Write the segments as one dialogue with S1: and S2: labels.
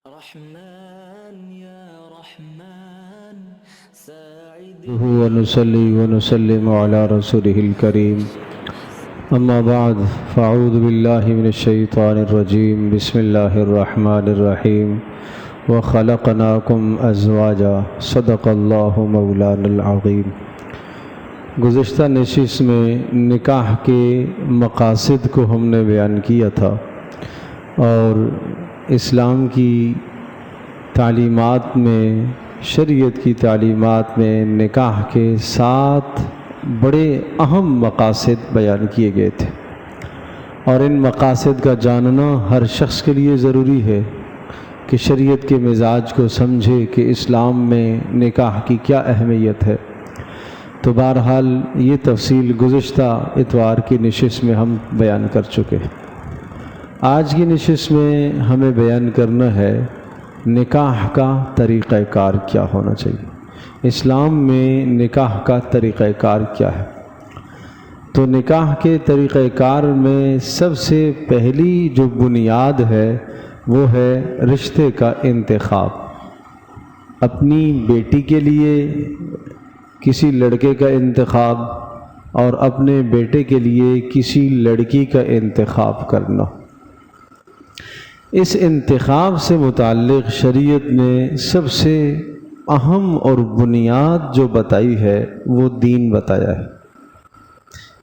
S1: رحمن يا رحمن
S2: ونصلي ونسلم على رسوله الكريم أما بعد فأعوذ بالله من الشيطان الرجيم بسم الله الرحمن الرحيم وخلقناكم أزواجا صدق الله مولانا العظيم۔ گزشتہ نشست میں نکاح کے مقاصد کو ہم نے بیان کیا تھا اور اسلام کی تعلیمات میں، شریعت کی تعلیمات میں نکاح کے 7 بڑے اہم مقاصد بیان کیے گئے تھے، اور ان مقاصد کا جاننا ہر شخص کے لیے ضروری ہے کہ شریعت کے مزاج کو سمجھے کہ اسلام میں نکاح کی کیا اہمیت ہے۔ تو بہرحال یہ تفصیل گزشتہ اتوار کی نشست میں ہم بیان کر چکے۔ آج کی نشست میں ہمیں بیان کرنا ہے نکاح کا طریقہ کار کیا ہونا چاہیے، اسلام میں نکاح کا طریقہ کار کیا ہے۔ تو نکاح کے طریقہ کار میں سب سے پہلی جو بنیاد ہے وہ ہے رشتے کا انتخاب۔ اپنی بیٹی کے لیے کسی لڑکے کا انتخاب اور اپنے بیٹے کے لیے کسی لڑکی کا انتخاب کرنا، اس انتخاب سے متعلق شریعت نے سب سے اہم اور بنیاد جو بتائی ہے وہ دین بتایا ہے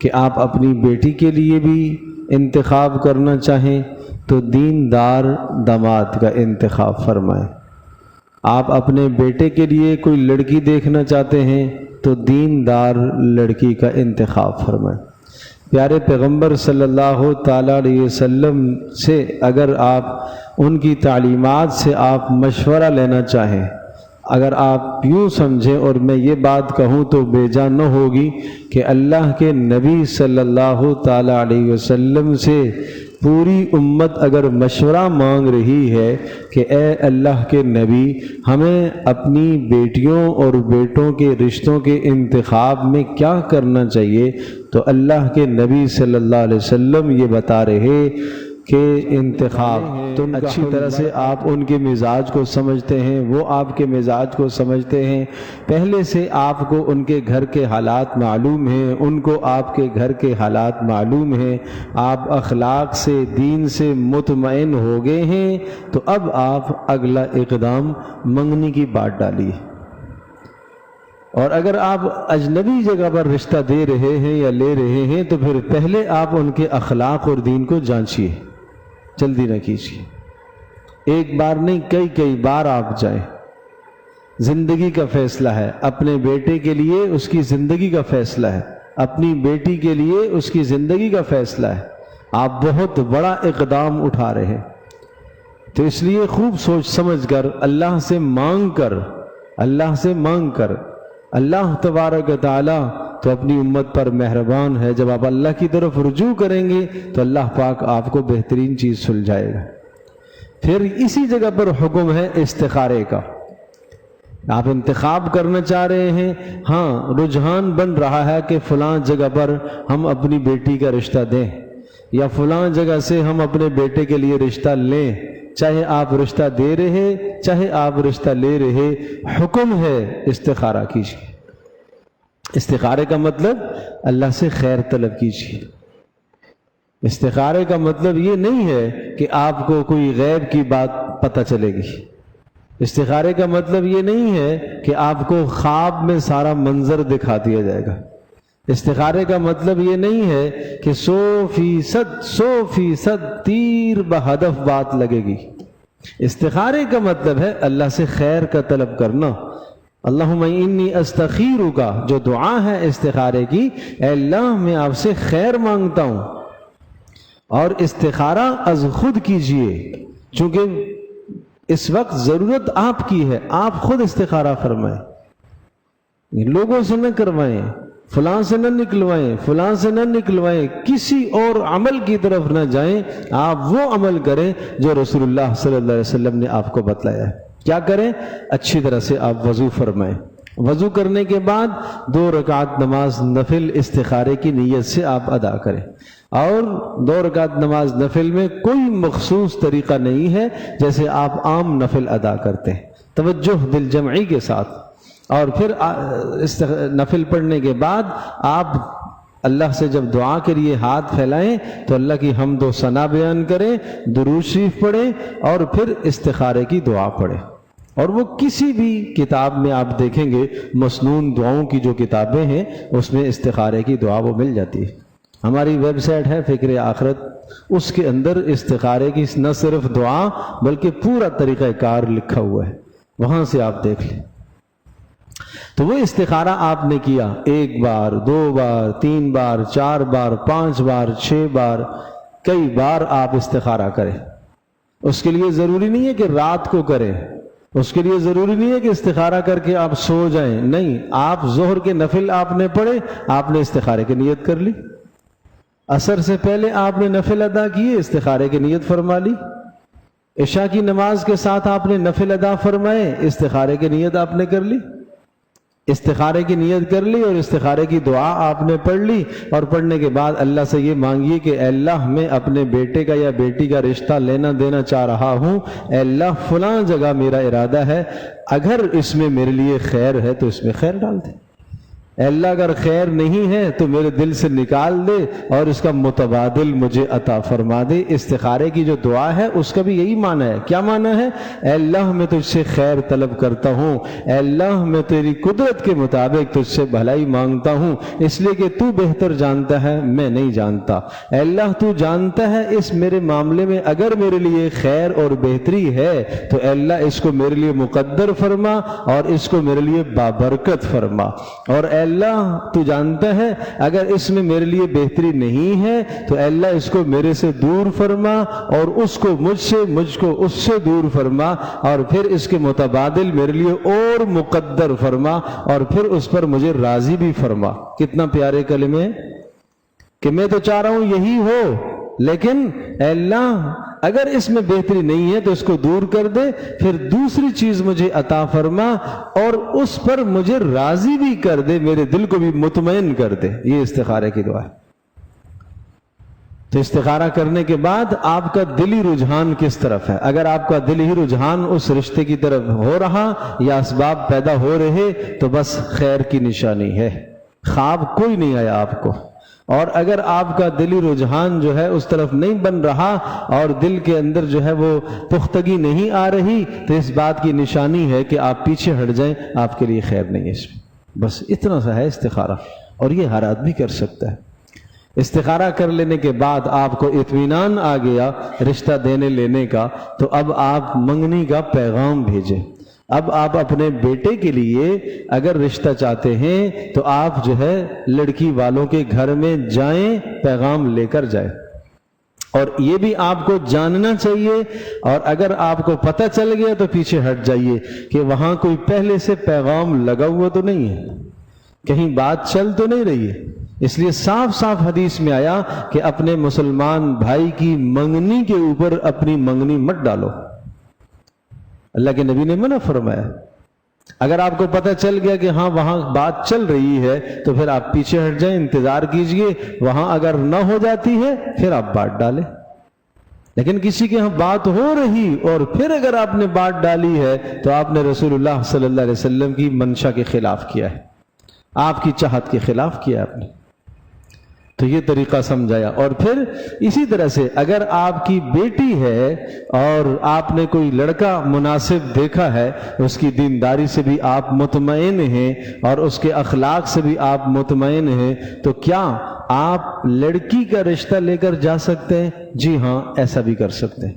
S2: کہ آپ اپنی بیٹی کے لیے بھی انتخاب کرنا چاہیں تو دیندار داماد کا انتخاب فرمائیں، آپ اپنے بیٹے کے لیے کوئی لڑکی دیکھنا چاہتے ہیں تو دیندار لڑکی کا انتخاب فرمائیں۔ پیارے پیغمبر صلی اللہ تعالیٰ علیہ وسلم سے اگر آپ ان کی تعلیمات سے آپ مشورہ لینا چاہیں، اگر آپ یوں سمجھیں اور میں یہ بات کہوں تو بے جا نہ ہوگی کہ اللہ کے نبی صلی اللہ تعالیٰ علیہ وسلم سے پوری امت اگر مشورہ مانگ رہی ہے کہ اے اللہ کے نبی ہمیں اپنی بیٹیوں اور بیٹوں کے رشتوں کے انتخاب میں کیا کرنا چاہیے، تو اللہ کے نبی صلی اللہ علیہ وسلم یہ بتا رہے کہ انتخاب تو اچھی طرح سے آپ ان کے مزاج کو سمجھتے ہیں، وہ آپ کے مزاج کو سمجھتے ہیں، پہلے سے آپ کو ان کے گھر کے حالات معلوم ہیں، ان کو آپ کے گھر کے حالات معلوم ہیں، آپ اخلاق سے دین سے مطمئن ہو گئے ہیں، تو اب آپ اگلا اقدام منگنی کی بات ڈالیے۔ اور اگر آپ اجنبی جگہ پر رشتہ دے رہے ہیں یا لے رہے ہیں تو پھر پہلے آپ ان کے اخلاق اور دین کو جانچیے، جلدی نہ کیجیے، ایک بار نہیں کئی بار آپ جائیں۔ زندگی کا فیصلہ ہے، اپنے بیٹے کے لیے اس کی زندگی کا فیصلہ ہے، اپنی بیٹی کے لیے اس کی زندگی کا فیصلہ ہے، آپ بہت بڑا اقدام اٹھا رہے ہیں، تو اس لیے خوب سوچ سمجھ کر اللہ سے مانگ کر اللہ تبارک و تعالی تو اپنی امت پر مہربان ہے، جب آپ اللہ کی طرف رجوع کریں گے تو اللہ پاک آپ کو بہترین چیز سلجھائے گا۔ پھر اسی جگہ پر حکم ہے استخارے کا۔ آپ انتخاب کرنا چاہ رہے ہیں، ہاں رجحان بن رہا ہے کہ فلاں جگہ پر ہم اپنی بیٹی کا رشتہ دیں یا فلاں جگہ سے ہم اپنے بیٹے کے لیے رشتہ لیں، چاہے آپ رشتہ دے رہے چاہے آپ رشتہ لے رہے، حکم ہے استخارہ کیجیے۔ استخارے کا مطلب اللہ سے خیر طلب کیجیے۔ استخارے کا مطلب یہ نہیں ہے کہ آپ کو کوئی غیب کی بات پتہ چلے گی، استخارے کا مطلب یہ نہیں ہے کہ آپ کو خواب میں سارا منظر دکھا دیا جائے گا، استخارے کا مطلب یہ نہیں ہے کہ 100% تیر بہدف بات لگے گی۔ استخارے کا مطلب ہے اللہ سے خیر کا طلب کرنا۔ اللہم انی استخیرک، جو دعا ہے استخارے کی، اے اللہ میں آپ سے خیر مانگتا ہوں، اور استخارہ از خود کیجئے، چونکہ اس وقت ضرورت آپ کی ہے، آپ خود استخارہ فرمائیں، لوگوں سے نہ کروائیں، فلاں سے نہ نکلوائیں، فلاں سے نہ نکلوائیں، کسی اور عمل کی طرف نہ جائیں، آپ وہ عمل کریں جو رسول اللہ صلی اللہ علیہ وسلم نے آپ کو بتلایا ہے۔ کیا کریں؟ اچھی طرح سے آپ وضو فرمائیں، وضو کرنے کے بعد 2 رکعت نماز نفل استخارے کی نیت سے آپ ادا کریں۔ اور 2 رکعت نماز نفل میں کوئی مخصوص طریقہ نہیں ہے جیسے آپ عام نفل ادا کرتے ہیں، توجہ دل جمعی کے ساتھ. اور پھر نفل پڑھنے کے بعد آپ اللہ سے جب دعا کے لیے ہاتھ پھیلائیں تو اللہ کی حمد و ثنا بیان کریں، درود شریف پڑھیں اور پھر استخارے کی دعا پڑھیں. اور وہ کسی بھی کتاب میں آپ دیکھیں گے، مسنون دعاؤں کی جو کتابیں ہیں اس میں استخارے کی دعا وہ مل جاتی ہے. ہماری ویب سائٹ ہے فکر آخرت، اس کے اندر استخارے کی نہ صرف دعا بلکہ پورا طریقہ کار لکھا ہوا ہے، وہاں سے آپ دیکھ لیں. تو وہ استخارہ آپ نے کیا 1 بار 2 بار 3 بار 4 بار 5 بار 6 بار، کئی بار آپ استخارہ کریں. اس کے لیے ضروری نہیں ہے کہ رات کو کریں، اس کے لیے ضروری نہیں ہے کہ استخارہ کر کے آپ سو جائیں. نہیں، آپ ظہر کے نفل آپ نے پڑھے، آپ نے استخارے کی نیت کر لی. عصر سے پہلے آپ نے نفل ادا کیے، استخارے کی نیت فرما لی. عشاء کی نماز کے ساتھ آپ نے نفل ادا فرمائے، استخارے کی نیت آپ نے کر لی. استخارے کی نیت کر لی اور استخارے کی دعا آپ نے پڑھ لی. اور پڑھنے کے بعد اللہ سے یہ مانگیے کہ اے اللہ میں اپنے بیٹے کا یا بیٹی کا رشتہ لینا دینا چاہ رہا ہوں، اے اللہ فلاں جگہ میرا ارادہ ہے، اگر اس میں میرے لیے خیر ہے تو اس میں خیر ڈال دے. اے اللہ اگر خیر نہیں ہے تو میرے دل سے نکال دے اور اس کا متبادل مجھے عطا فرما دے. استخارے کی جو دعا ہے اس کا بھی یہی معنی ہے. کیا معنی ہے؟ اے اللہ میں تجھ سے خیر طلب کرتا ہوں، اے اللہ میں تیری قدرت کے مطابق تجھ سے بھلائی مانگتا ہوں، اس لیے کہ تو بہتر جانتا ہے، میں نہیں جانتا. اے اللہ تو جانتا ہے اس میرے معاملے میں اگر میرے لیے خیر اور بہتری ہے تو اے اللہ اس کو میرے لیے مقدر فرما اور اس کو میرے لیے بابرکت فرما. اور اے اللہ تو جانتا ہے اگر اس میں میرے لیے بہتری نہیں ہے تو اے اللہ اس کو میرے سے دور فرما اور اس کو مجھ کو اس سے دور فرما، اور پھر اس کے متبادل میرے لیے اور مقدر فرما اور پھر اس پر مجھے راضی بھی فرما. کتنا پیارے کلمے کہ میں تو چاہ رہا ہوں یہی ہو، لیکن اے اللہ اگر اس میں بہتری نہیں ہے تو اس کو دور کر دے، پھر دوسری چیز مجھے عطا فرما اور اس پر مجھے راضی بھی کر دے، میرے دل کو بھی مطمئن کر دے. یہ استخارے کی دعا ہے. تو استخارہ کرنے کے بعد آپ کا دلی رجحان کس طرف ہے؟ اگر آپ کا دلی رجحان اس رشتے کی طرف ہو رہا یا اسباب پیدا ہو رہے تو بس خیر کی نشانی ہے، خواب کوئی نہیں آیا آپ کو. اور اگر آپ کا دلی رجحان جو ہے اس طرف نہیں بن رہا اور دل کے اندر جو ہے وہ پختگی نہیں آ رہی تو اس بات کی نشانی ہے کہ آپ پیچھے ہٹ جائیں، آپ کے لیے خیر نہیں ہے اس میں. بس اتنا سا ہے استخارہ، اور یہ ہر آدمی کر سکتا ہے. استخارہ کر لینے کے بعد آپ کو اطمینان آ گیا رشتہ دینے لینے کا، تو اب آپ منگنی کا پیغام بھیجیں. اب آپ اپنے بیٹے کے لیے اگر رشتہ چاہتے ہیں تو آپ جو ہے لڑکی والوں کے گھر میں جائیں، پیغام لے کر جائیں. اور یہ بھی آپ کو جاننا چاہیے، اور اگر آپ کو پتہ چل گیا تو پیچھے ہٹ جائیے کہ وہاں کوئی پہلے سے پیغام لگا ہوا تو نہیں ہے، کہیں بات چل تو نہیں رہی ہے. اس لیے صاف صاف حدیث میں آیا کہ اپنے مسلمان بھائی کی منگنی کے اوپر اپنی منگنی مت ڈالو. اللہ کے نبی نے منع فرمایا. اگر آپ کو پتہ چل گیا کہ ہاں وہاں بات چل رہی ہے تو پھر آپ پیچھے ہٹ جائیں، انتظار کیجئے، وہاں اگر نہ ہو جاتی ہے پھر آپ بات ڈالیں. لیکن کسی کے ہاں بات ہو رہی اور پھر اگر آپ نے بات ڈالی ہے تو آپ نے رسول اللہ صلی اللہ علیہ وسلم کی منشا کے خلاف کیا ہے، آپ کی چاہت کے خلاف کیا آپ نے. تو یہ طریقہ سمجھایا. اور پھر اسی طرح سے اگر آپ کی بیٹی ہے اور آپ نے کوئی لڑکا مناسب دیکھا ہے، اس کی دینداری سے بھی آپ مطمئن ہیں اور اس کے اخلاق سے بھی آپ مطمئن ہیں، تو کیا آپ لڑکی کا رشتہ لے کر جا سکتے ہیں؟ جی ہاں، ایسا بھی کر سکتے ہیں.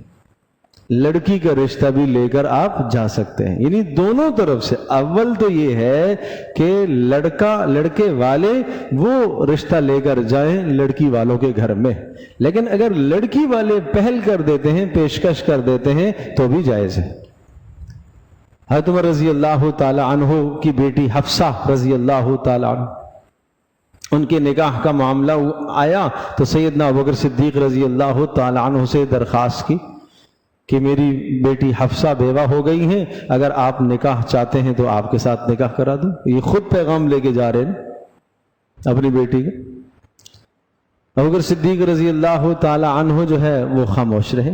S2: لڑکی کا رشتہ بھی لے کر آپ جا سکتے ہیں. یعنی دونوں طرف سے. اول تو یہ ہے کہ لڑکے والے وہ رشتہ لے کر جائیں لڑکی والوں کے گھر میں، لیکن اگر لڑکی والے پہل کر دیتے ہیں، پیشکش کر دیتے ہیں تو بھی جائز ہے. حضرت عمر رضی اللہ تعالی عنہ کی بیٹی حفصہ رضی اللہ تعالی عنہ، ان کے نکاح کا معاملہ آیا تو سیدنا ابوبکر صدیق رضی اللہ تعالی عنہ سے درخواست کی کہ میری بیٹی حفصہ بیوہ ہو گئی ہیں، اگر آپ نکاح چاہتے ہیں تو آپ کے ساتھ نکاح کرا دوں. یہ خود پیغام لے کے جا رہے ہیں اپنی بیٹی کا. ابوبکر صدیق رضی اللہ تعالی عنہ جو ہے وہ خاموش رہے۔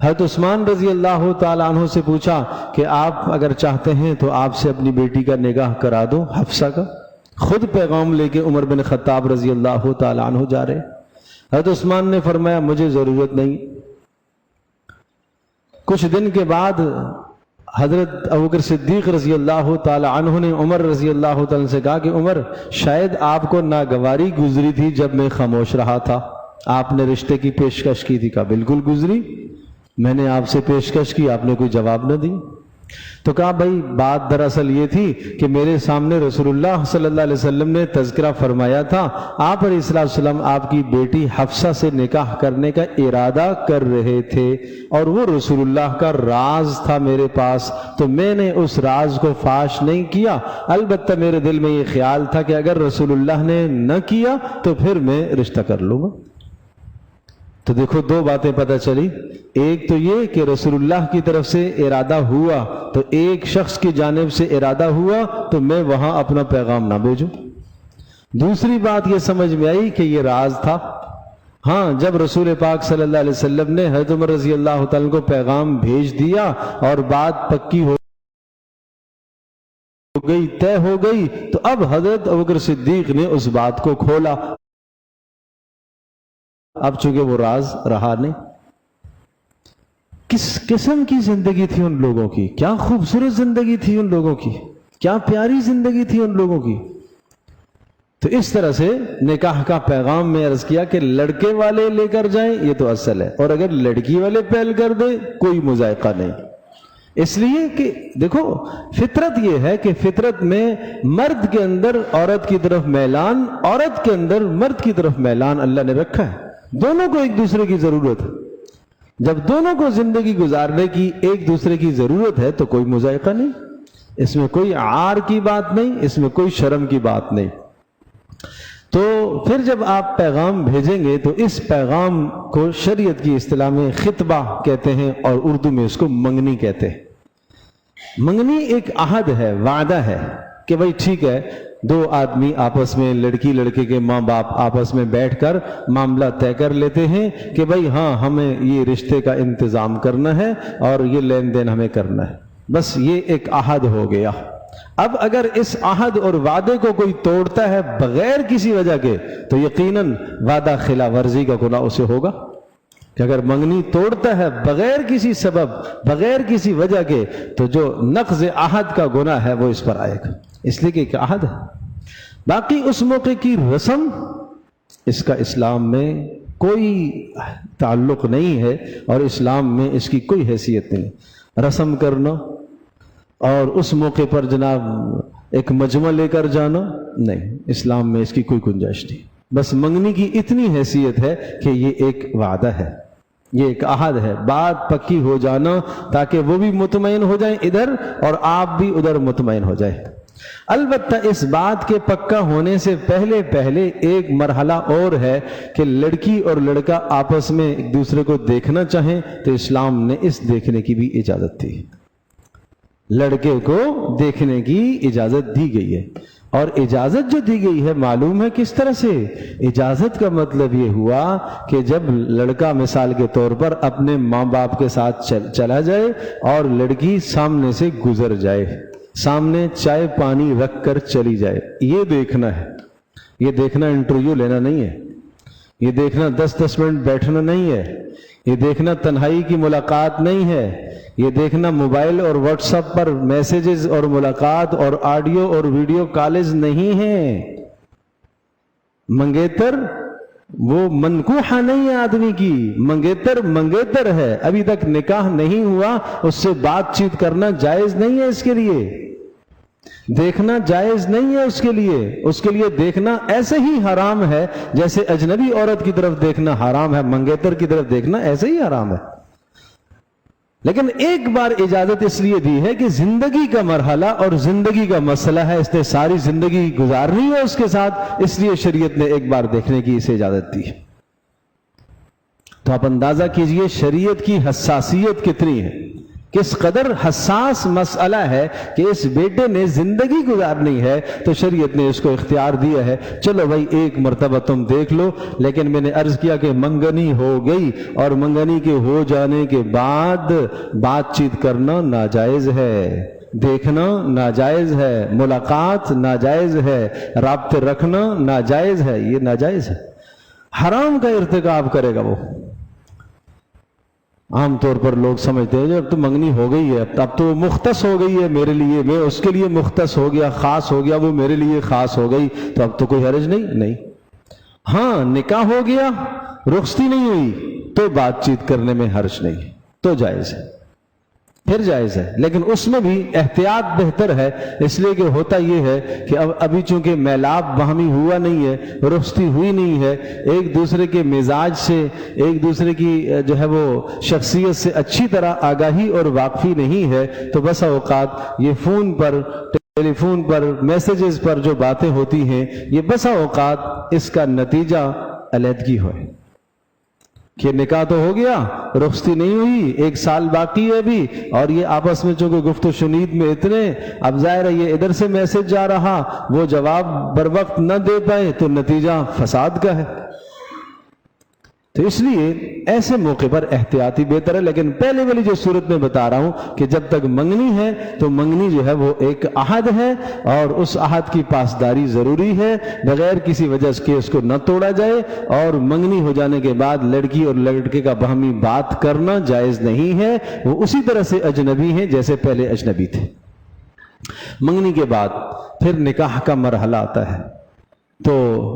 S2: حضرت عثمان رضی اللہ تعالی عنہ سے پوچھا کہ آپ اگر چاہتے ہیں تو آپ سے اپنی بیٹی کا نکاح کرا دو، حفصہ کا۔ خود پیغام لے کے عمر بن خطاب رضی اللہ تعالی عنہ جا رہے۔ حضرت عثمان نے فرمایا مجھے ضرورت نہیں۔ کچھ دن کے بعد حضرت ابوبکر صدیق رضی اللہ تعالی عنہ نے عمر رضی اللہ تعالی عنہ سے کہا کہ عمر، شاید آپ کو ناگواری گزری تھی جب میں خاموش رہا تھا، آپ نے رشتے کی پیشکش کی تھی۔ کہا بالکل گزری، میں نے آپ سے پیشکش کی، آپ نے کوئی جواب نہ دی۔ تو کہا بھائی بات دراصل یہ تھی کہ میرے سامنے رسول اللہ صلی اللہ علیہ وسلم نے تذکرہ فرمایا تھا، آپ علیہ السلام آپ کی بیٹی حفصہ سے نکاح کرنے کا ارادہ کر رہے تھے، اور وہ رسول اللہ کا راز تھا میرے پاس، تو میں نے اس راز کو فاش نہیں کیا۔ البتہ میرے دل میں یہ خیال تھا کہ اگر رسول اللہ نے نہ کیا تو پھر میں رشتہ کر لوں گا۔ تو دیکھو دو باتیں پتہ چلی، ایک تو یہ کہ رسول اللہ کی طرف سے ارادہ ہوا تو ایک شخص کی جانب سے ارادہ ہوا تو میں وہاں اپنا پیغام نہ بھیجوں۔ دوسری بات یہ سمجھ میں آئی کہ یہ راز تھا۔ ہاں، جب رسول پاک صلی اللہ علیہ وسلم نے حضرت عمر رضی اللہ تعالیٰ کو پیغام بھیج دیا اور بات پکی ہو گئی، طے ہو گئی، تو اب حضرت ابوبکر صدیق نے اس بات کو کھولا۔ اب چونکہ وہ راز رہا نہیں۔ کس قسم کی زندگی تھی ان لوگوں کی، کیا خوبصورت زندگی تھی ان لوگوں کی، کیا پیاری زندگی تھی ان لوگوں کی۔ تو اس طرح سے نکاح کا پیغام میں عرض کیا کہ لڑکے والے لے کر جائیں یہ تو اصل ہے، اور اگر لڑکی والے پہل کر دیں کوئی مذائقہ نہیں۔ اس لیے کہ دیکھو فطرت یہ ہے کہ فطرت میں مرد کے اندر عورت کی طرف میلان، عورت کے اندر مرد کی طرف میلان اللہ نے رکھا ہے۔ دونوں کو ایک دوسرے کی ضرورت ہے۔ جب دونوں کو زندگی گزارنے کی ایک دوسرے کی ضرورت ہے تو کوئی مذائقہ نہیں، اس میں کوئی عار کی بات نہیں، اس میں کوئی شرم کی بات نہیں۔ تو پھر جب آپ پیغام بھیجیں گے تو اس پیغام کو شریعت کی اصطلاح میں خطبہ کہتے ہیں، اور اردو میں اس کو منگنی کہتے ہیں۔ منگنی ایک عہد ہے، وعدہ ہے کہ بھائی ٹھیک ہے، دو آدمی آپس میں، لڑکی لڑکے کے ماں باپ آپس میں بیٹھ کر معاملہ طے کر لیتے ہیں کہ بھائی ہاں ہمیں یہ رشتے کا انتظام کرنا ہے اور یہ لین دین ہمیں کرنا ہے، بس یہ ایک عہد ہو گیا۔ اب اگر اس عہد اور وعدے کو کوئی توڑتا ہے بغیر کسی وجہ کے تو یقیناً وعدہ خلاف ورزی کا گناہ اسے ہوگا، کہ اگر منگنی توڑتا ہے بغیر کسی سبب، بغیر کسی وجہ کے، تو جو نقض عہد کا گناہ ہے وہ اس پر آئے گا، اس لیے کہ ایک عہد ہے۔ باقی اس موقع کی رسم، اس کا اسلام میں کوئی تعلق نہیں ہے، اور اسلام میں اس کی کوئی حیثیت نہیں۔ رسم کرنا اور اس موقع پر جناب ایک مجمع لے کر جانا، نہیں، اسلام میں اس کی کوئی گنجائش نہیں۔ بس منگنی کی اتنی حیثیت ہے کہ یہ ایک وعدہ ہے، یہ ایک عہد ہے، بات پکی ہو جانا تاکہ وہ بھی مطمئن ہو جائیں ادھر اور آپ بھی ادھر مطمئن ہو جائیں۔ البتہ اس بات کے پکا ہونے سے پہلے ایک مرحلہ اور ہے کہ لڑکی اور لڑکا آپس میں ایک دوسرے کو دیکھنا چاہیں تو اسلام نے اس دیکھنے کی بھی اجازت دی، لڑکے کو دیکھنے کی اجازت دی گئی ہے۔ اور اجازت جو دی گئی ہے معلوم ہے کس طرح سے؟ اجازت کا مطلب یہ ہوا کہ جب لڑکا مثال کے طور پر اپنے ماں باپ کے ساتھ چلا جائے اور لڑکی سامنے سے گزر جائے، سامنے چائے پانی رکھ کر چلی جائے، یہ دیکھنا ہے۔ یہ دیکھنا انٹرویو لینا نہیں ہے، یہ دیکھنا 10 منٹ بیٹھنا نہیں ہے، یہ دیکھنا تنہائی کی ملاقات نہیں ہے، یہ دیکھنا موبائل اور واٹس ایپ پر میسیجز اور ملاقات اور آڈیو اور ویڈیو کالز نہیں ہے۔ منگیتر وہ منکوحہ نہیں ہے آدمی کی، منگیتر ہے، ابھی تک نکاح نہیں ہوا، اس سے بات چیت کرنا جائز نہیں ہے، اس کے لیے دیکھنا جائز نہیں ہے، اس کے لیے دیکھنا ایسے ہی حرام ہے جیسے اجنبی عورت کی طرف دیکھنا حرام ہے، منگیتر کی طرف دیکھنا ایسے ہی حرام ہے۔ لیکن ایک بار اجازت اس لیے دی ہے کہ زندگی کا مرحلہ اور زندگی کا مسئلہ ہے، اس نے ساری زندگی گزارنی ہے اس کے ساتھ، اس لیے شریعت نے ایک بار دیکھنے کی اسے اجازت دی ہے۔ تو آپ اندازہ کیجئے شریعت کی حساسیت کتنی ہے کس قدر حساس مسئلہ ہے کہ اس بیٹے نے زندگی گزارنی ہے تو شریعت نے اس کو اختیار دیا ہے، چلو بھائی ایک مرتبہ تم دیکھ لو، لیکن میں نے عرض کیا کہ منگنی ہو گئی اور منگنی کے ہو جانے کے بعد بات چیت کرنا ناجائز ہے، دیکھنا ناجائز ہے، ملاقات ناجائز ہے، رابطے رکھنا ناجائز ہے، یہ ناجائز ہے، حرام کا ارتکاب کرے گا وہ۔ عام طور پر لوگ سمجھتے ہیں اب تو منگنی ہو گئی ہے، اب تو مختص ہو گئی ہے میرے لیے، میں اس کے لیے مختص ہو گیا، خاص ہو گیا، وہ میرے لیے خاص ہو گئی، تو اب تو کوئی حرج نہیں۔ ہاں نکاح ہو گیا، رخصتی نہیں ہوئی تو بات چیت کرنے میں حرج نہیں، تو جائز ہے، پھر جائز ہے، لیکن اس میں بھی احتیاط بہتر ہے، اس لیے کہ ہوتا یہ ہے کہ ابھی چونکہ میلاب باہمی ہوا نہیں ہے، رخصتی ہوئی نہیں ہے، ایک دوسرے کے مزاج سے، ایک دوسرے کی جو ہے وہ شخصیت سے اچھی طرح آگاہی اور واقفی نہیں ہے، تو بسا اوقات یہ فون پر، ٹیلی فون پر، میسیجز پر جو باتیں ہوتی ہیں، یہ بسا اوقات اس کا نتیجہ علیحدگی ہوئے کہ نکاح تو ہو گیا، رخصتی نہیں ہوئی، 1 سال باقی ہے ابھی، اور یہ آپس میں چونکہ گفت و شنید میں اتنے، اب ظاہر ہے یہ ادھر سے میسج جا رہا، وہ جواب بر وقت نہ دے پائے تو نتیجہ فساد کا ہے۔ تو اس لیے ایسے موقع پر احتیاطی بہتر ہے، لیکن پہلے والی جو صورت میں بتا رہا ہوں کہ جب تک منگنی ہے تو منگنی جو ہے وہ ایک عہد ہے، اور اس عہد کی پاسداری ضروری ہے، بغیر کسی وجہ سے اس کو نہ توڑا جائے، اور منگنی ہو جانے کے بعد لڑکی اور لڑکے کا باہمی بات کرنا جائز نہیں ہے، وہ اسی طرح سے اجنبی ہیں جیسے پہلے اجنبی تھے۔ منگنی کے بعد پھر نکاح کا مرحلہ آتا ہے، تو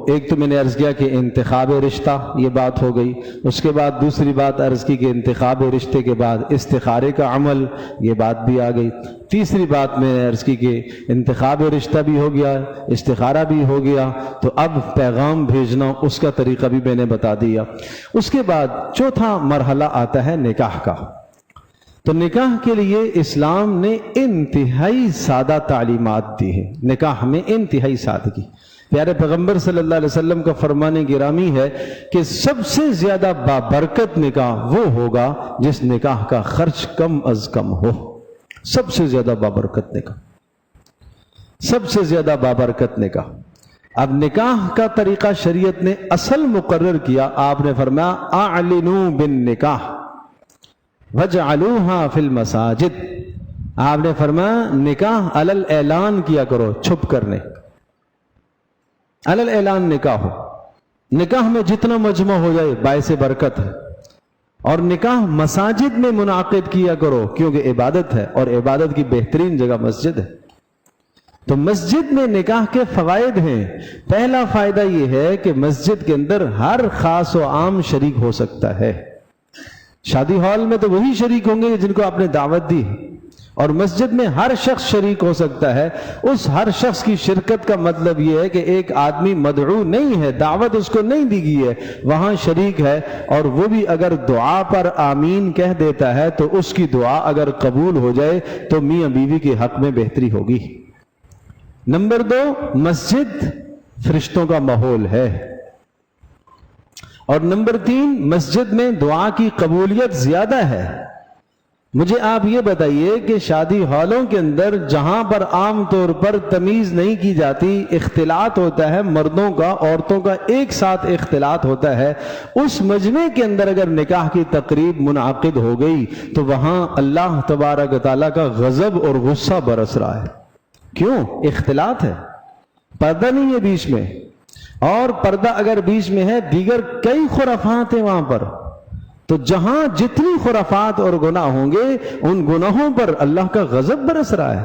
S2: ایک تو میں نے عرض کیا کہ انتخاب رشتہ، یہ بات ہو گئی، اس کے بعد دوسری بات عرض کی کہ انتخاب رشتے کے بعد استخارے کا عمل، یہ بات بھی آ گئی، تیسری بات میں نے عرض کی کہ انتخاب رشتہ بھی ہو گیا، استخارہ بھی ہو گیا، تو اب پیغام بھیجنا اس کا طریقہ بھی میں نے بتا دیا۔ اس کے بعد چوتھا مرحلہ آتا ہے نکاح کا۔ تو نکاح کے لیے اسلام نے انتہائی سادہ تعلیمات دی ہیں، نکاح میں انتہائی سادگی۔ پیارے پیغمبر صلی اللہ علیہ وسلم کا فرمان گرامی ہے کہ سب سے زیادہ بابرکت نکاح وہ ہوگا جس نکاح کا خرچ کم از کم ہو، سب سے زیادہ بابرکت نکاح، سب سے زیادہ بابرکت نکاح۔ اب نکاح کا طریقہ شریعت نے اصل مقرر کیا، آپ نے فرمایا اعلنوا بالنکاح وجعلوها فی المساجد، آپ نے فرمایا نکاح علی الاعلان کیا کرو، چھپ کرنے، علی الاعلان نکاح ہو، نکاح میں جتنا مجمع ہو جائے باعث برکت ہے، اور نکاح مساجد میں منعقد کیا کرو کیونکہ عبادت ہے، اور عبادت کی بہترین جگہ مسجد ہے۔ تو مسجد میں نکاح کے فوائد ہیں۔ پہلا فائدہ یہ ہے کہ مسجد کے اندر ہر خاص و عام شریک ہو سکتا ہے۔ شادی ہال میں تو وہی شریک ہوں گے جن کو آپ نے دعوت دی، اور مسجد میں ہر شخص شریک ہو سکتا ہے۔ اس ہر شخص کی شرکت کا مطلب یہ ہے کہ ایک آدمی مدعو نہیں ہے، دعوت اس کو نہیں دی گئی ہے، وہاں شریک ہے، اور وہ بھی اگر دعا پر آمین کہہ دیتا ہے تو اس کی دعا اگر قبول ہو جائے تو میاں بیوی کے حق میں بہتری ہوگی۔ نمبر 2، مسجد فرشتوں کا ماحول ہے، اور نمبر 3، مسجد میں دعا کی قبولیت زیادہ ہے۔ مجھے آپ یہ بتائیے کہ شادی ہالوں کے اندر جہاں پر عام طور پر تمیز نہیں کی جاتی، اختلاط ہوتا ہے مردوں کا عورتوں کا ایک ساتھ اختلاط ہوتا ہے، اس مجمع کے اندر اگر نکاح کی تقریب منعقد ہو گئی تو وہاں اللہ تبارک و تعالیٰ کا غضب اور غصہ برس رہا ہے۔ کیوں؟ اختلاط ہے، پردہ نہیں ہے بیچ میں، اور پردہ اگر بیچ میں ہے دیگر کئی خرافات ہیں وہاں پر، تو جہاں جتنی خرافات اور گناہ ہوں گے ان گناہوں پر اللہ کا غضب برس رہا ہے۔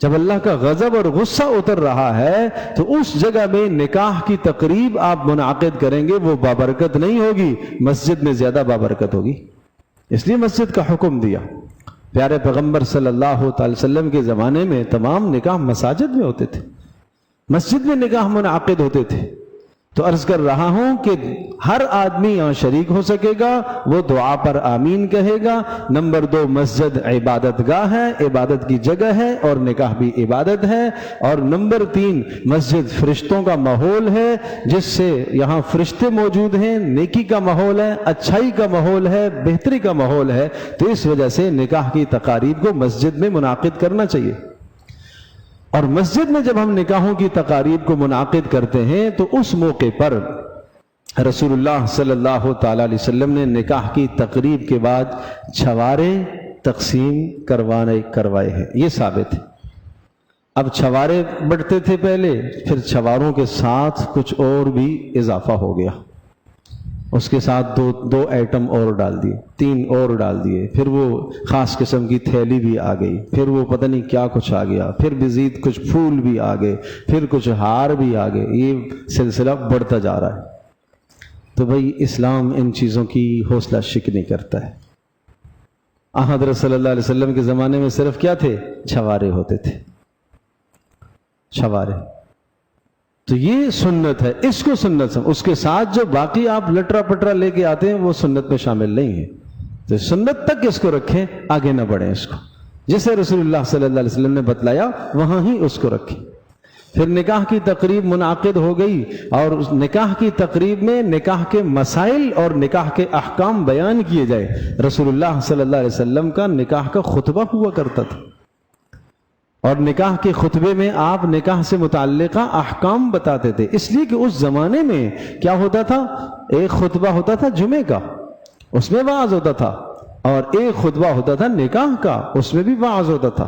S2: جب اللہ کا غضب اور غصہ اتر رہا ہے تو اس جگہ میں نکاح کی تقریب آپ منعقد کریں گے، وہ بابرکت نہیں ہوگی، مسجد میں زیادہ بابرکت ہوگی۔ اس لیے مسجد کا حکم دیا۔ پیارے پیغمبر صلی اللہ تعالی وسلم کے زمانے میں تمام نکاح مساجد میں ہوتے تھے، مسجد میں نکاح منعقد ہوتے تھے۔ تو عرض کر رہا ہوں کہ ہر آدمی یہاں شریک ہو سکے گا، وہ دعا پر آمین کہے گا۔ نمبر 2، مسجد عبادت گاہ ہے، عبادت کی جگہ ہے، اور نکاح بھی عبادت ہے۔ اور نمبر 3، مسجد فرشتوں کا ماحول ہے، جس سے یہاں فرشتے موجود ہیں، نیکی کا ماحول ہے، اچھائی کا ماحول ہے، بہتری کا ماحول ہے، تو اس وجہ سے نکاح کی تقاریب کو مسجد میں منعقد کرنا چاہیے۔ اور مسجد میں جب ہم نکاحوں کی تقاریب کو منعقد کرتے ہیں تو اس موقع پر رسول اللہ صلی اللہ تعالی علیہ وسلم نے نکاح کی تقریب کے بعد چھوارے تقسیم کروائے ہیں، یہ ثابت ہے۔ اب چھوارے بٹتے تھے پہلے، پھر چھواروں کے ساتھ کچھ اور بھی اضافہ ہو گیا، اس کے ساتھ دو ایٹم اور ڈال دیے، 3 اور ڈال دیے، پھر وہ خاص قسم کی تھیلی بھی آ گئی، پھر وہ پتہ نہیں کیا کچھ آ گیا، پھر مزید کچھ پھول بھی آ گئے، پھر کچھ ہار بھی آ گئے، یہ سلسلہ بڑھتا جا رہا ہے۔ تو بھائی اسلام ان چیزوں کی حوصلہ شکنی کرتا ہے۔ حضرت صلی اللہ علیہ وسلم کے زمانے میں صرف کیا تھے؟ چھوارے ہوتے تھے، چھوارے۔ تو یہ سنت ہے، اس کو سنت سمجھ، اس کے ساتھ جو باقی آپ لٹرا پٹرا لے کے آتے ہیں وہ سنت میں شامل نہیں ہے۔ تو سنت تک اس کو رکھیں، آگے نہ بڑھیں اس کو، جسے رسول اللہ صلی اللہ علیہ وسلم نے بتلایا وہاں ہی اس کو رکھیں۔ پھر نکاح کی تقریب منعقد ہو گئی، اور نکاح کی تقریب میں نکاح کے مسائل اور نکاح کے احکام بیان کیے جائے۔ رسول اللہ صلی اللہ علیہ وسلم کا نکاح کا خطبہ ہوا کرتا تھا، اور نکاح کے خطبے میں آپ نکاح سے متعلقہ احکام بتاتے تھے، اس لیے کہ اس زمانے میں کیا ہوتا تھا؟ ایک خطبہ ہوتا تھا جمعے کا، اس میں وعظ ہوتا تھا، اور ایک خطبہ ہوتا تھا نکاح کا، اس میں بھی وعظ ہوتا تھا۔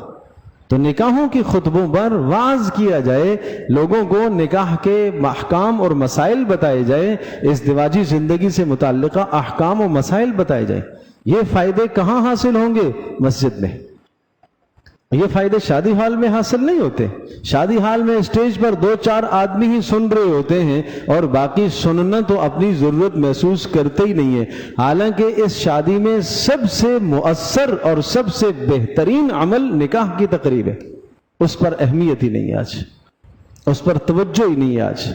S2: تو نکاحوں کے خطبوں پر وعظ کیا جائے، لوگوں کو نکاح کے احکام اور مسائل بتائے جائے، ازدواجی زندگی سے متعلقہ احکام و مسائل بتائے جائیں۔ یہ فائدے کہاں حاصل ہوں گے؟ مسجد میں۔ یہ فائدے شادی ہال میں حاصل نہیں ہوتے۔ شادی ہال میں اسٹیج پر 2-4 آدمی ہی سن رہے ہوتے ہیں، اور باقی سننا تو اپنی ضرورت محسوس کرتے ہی نہیں ہے۔ حالانکہ اس شادی میں سب سے مؤثر اور سب سے بہترین عمل نکاح کی تقریب ہے، اس پر اہمیت ہی نہیں ہے آج، اس پر توجہ ہی نہیں ہے آج۔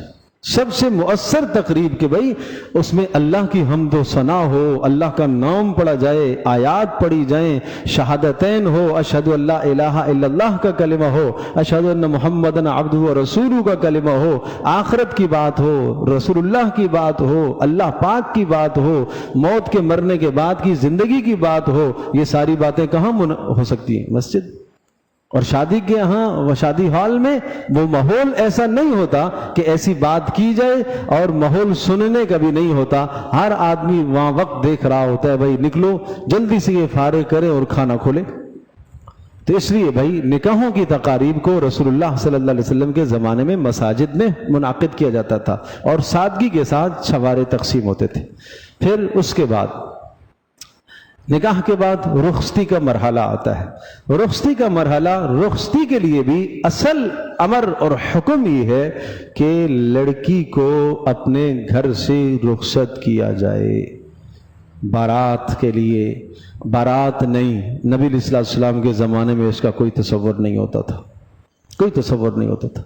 S2: سب سے مؤثر تقریب کہ بھئی اس میں اللہ کی حمد و ثنا ہو، اللہ کا نام پڑھا جائے، آیات پڑھی جائیں، شہادتین ہو، اشہد ان لا الہ الا اللہ کا کلمہ ہو، اشہد ان محمدن عبدہ و رسولہ کا کلمہ ہو، آخرت کی بات ہو، رسول اللہ کی بات ہو، اللہ پاک کی بات ہو، موت کے مرنے کے بعد کی زندگی کی بات ہو۔ یہ ساری باتیں کہاں ہو سکتی ہیں؟ مسجد۔ اور شادی کے ہاں شادی ہال میں وہ ماحول ایسا نہیں ہوتا کہ ایسی بات کی جائے، اور ماحول سننے کا بھی نہیں ہوتا۔ ہر آدمی وہاں وقت دیکھ رہا ہوتا ہے، بھائی نکلو جلدی سے یہ فارغ کرے اور کھانا کھولے۔ تو اس لیے بھائی نکاحوں کی تقاریب کو رسول اللہ صلی اللہ علیہ وسلم کے زمانے میں مساجد میں منعقد کیا جاتا تھا، اور سادگی کے ساتھ چھوارے تقسیم ہوتے تھے۔ پھر اس کے بعد نکاح کے بعد رخصتی کا مرحلہ آتا ہے۔ رخصتی کا مرحلہ، رخصتی کے لیے بھی اصل امر اور حکم یہ ہے کہ لڑکی کو اپنے گھر سے رخصت کیا جائے بارات کے لیے۔ بارات نہیں، نبی علیہ الصلوۃ والسلام کے زمانے میں اس کا کوئی تصور نہیں ہوتا تھا، کوئی تصور نہیں ہوتا تھا۔